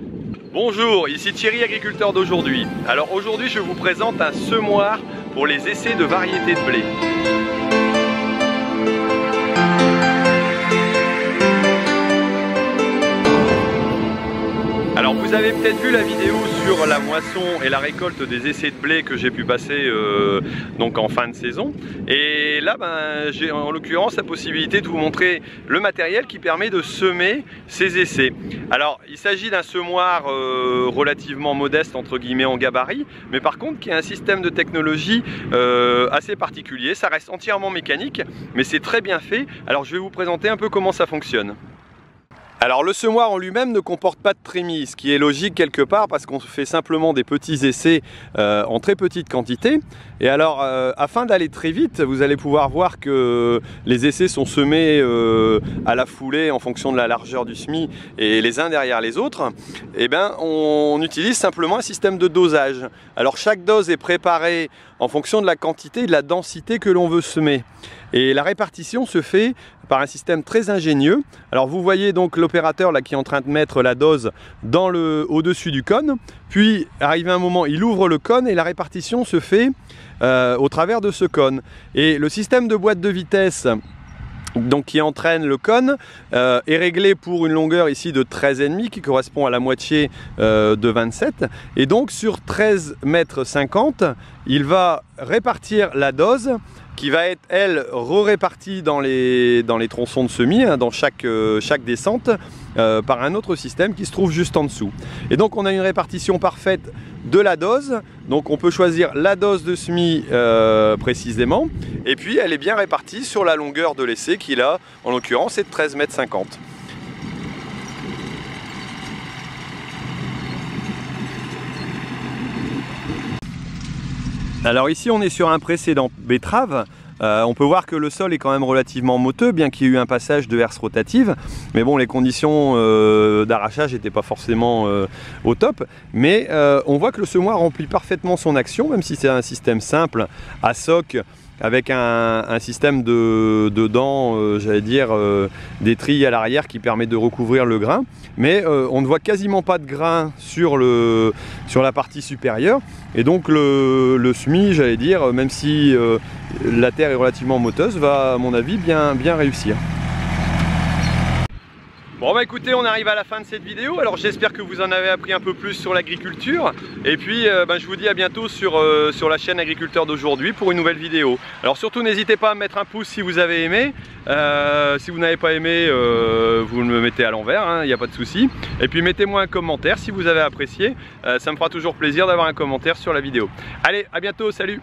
Bonjour, ici Thierry, agriculteur d'aujourd'hui. Alors aujourd'hui je vous présente un semoir pour les essais de variétés de blé. Alors vous avez peut-être vu la vidéo sur la moisson et la récolte des essais de blé que j'ai pu passer donc en fin de saison. Et là j'ai en l'occurrence la possibilité de vous montrer le matériel qui permet de semer ces essais. Alors il s'agit d'un semoir relativement modeste entre guillemets en gabarit, mais par contre qui a un système de technologie assez particulier. Ça reste entièrement mécanique, mais c'est très bien fait. Alors je vais vous présenter un peu comment ça fonctionne. Alors le semoir en lui-même ne comporte pas de trémies, ce qui est logique quelque part parce qu'on fait simplement des petits essais en très petite quantité. Et alors afin d'aller très vite, vous allez pouvoir voir que les essais sont semés à la foulée en fonction de la largeur du semis et les uns derrière les autres. Et on utilise simplement un système de dosage. Alors chaque dose est préparée en fonction de la quantité et de la densité que l'on veut semer. Et la répartition se fait par un système très ingénieux. Alors vous voyez donc l'opérateur là qui est en train de mettre la dose au-dessus du cône. Puis arrivé un moment, il ouvre le cône et la répartition se fait au travers de ce cône. Et le système de boîte de vitesse donc qui entraîne le cône est réglé pour une longueur ici de 13,5 qui correspond à la moitié de 27, et donc sur 13,50 m il va répartir la dose qui va être elle répartie dans les tronçons de semis, hein, dans chaque descente par un autre système qui se trouve juste en dessous. Et donc on a une répartition parfaite de la dose, donc on peut choisir la dose de semis précisément, et puis elle est bien répartie sur la longueur de l'essai qui là en l'occurrence est de 13,50 m. Alors ici on est sur un précédent betterave. On peut voir que le sol est quand même relativement moteux, bien qu'il y ait eu un passage de herse rotative. Mais bon, les conditions d'arrachage n'étaient pas forcément au top. Mais on voit que le semoir remplit parfaitement son action, même si c'est un système simple à soc, avec un système de dents, j'allais dire, des trilles à l'arrière qui permet de recouvrir le grain. Mais on ne voit quasiment pas de grain sur la partie supérieure. Et donc le semis, j'allais dire, même si la terre est relativement moteuse, va à mon avis bien réussir. Bon écoutez, on arrive à la fin de cette vidéo. Alors j'espère que vous en avez appris un peu plus sur l'agriculture. Et puis je vous dis à bientôt sur la chaîne Agriculteur d'aujourd'hui pour une nouvelle vidéo. Alors surtout n'hésitez pas à mettre un pouce si vous avez aimé. Si vous n'avez pas aimé, vous me mettez à l'envers, il n'y a pas de souci. Et puis mettez-moi un commentaire si vous avez apprécié. Ça me fera toujours plaisir d'avoir un commentaire sur la vidéo. Allez, à bientôt, salut!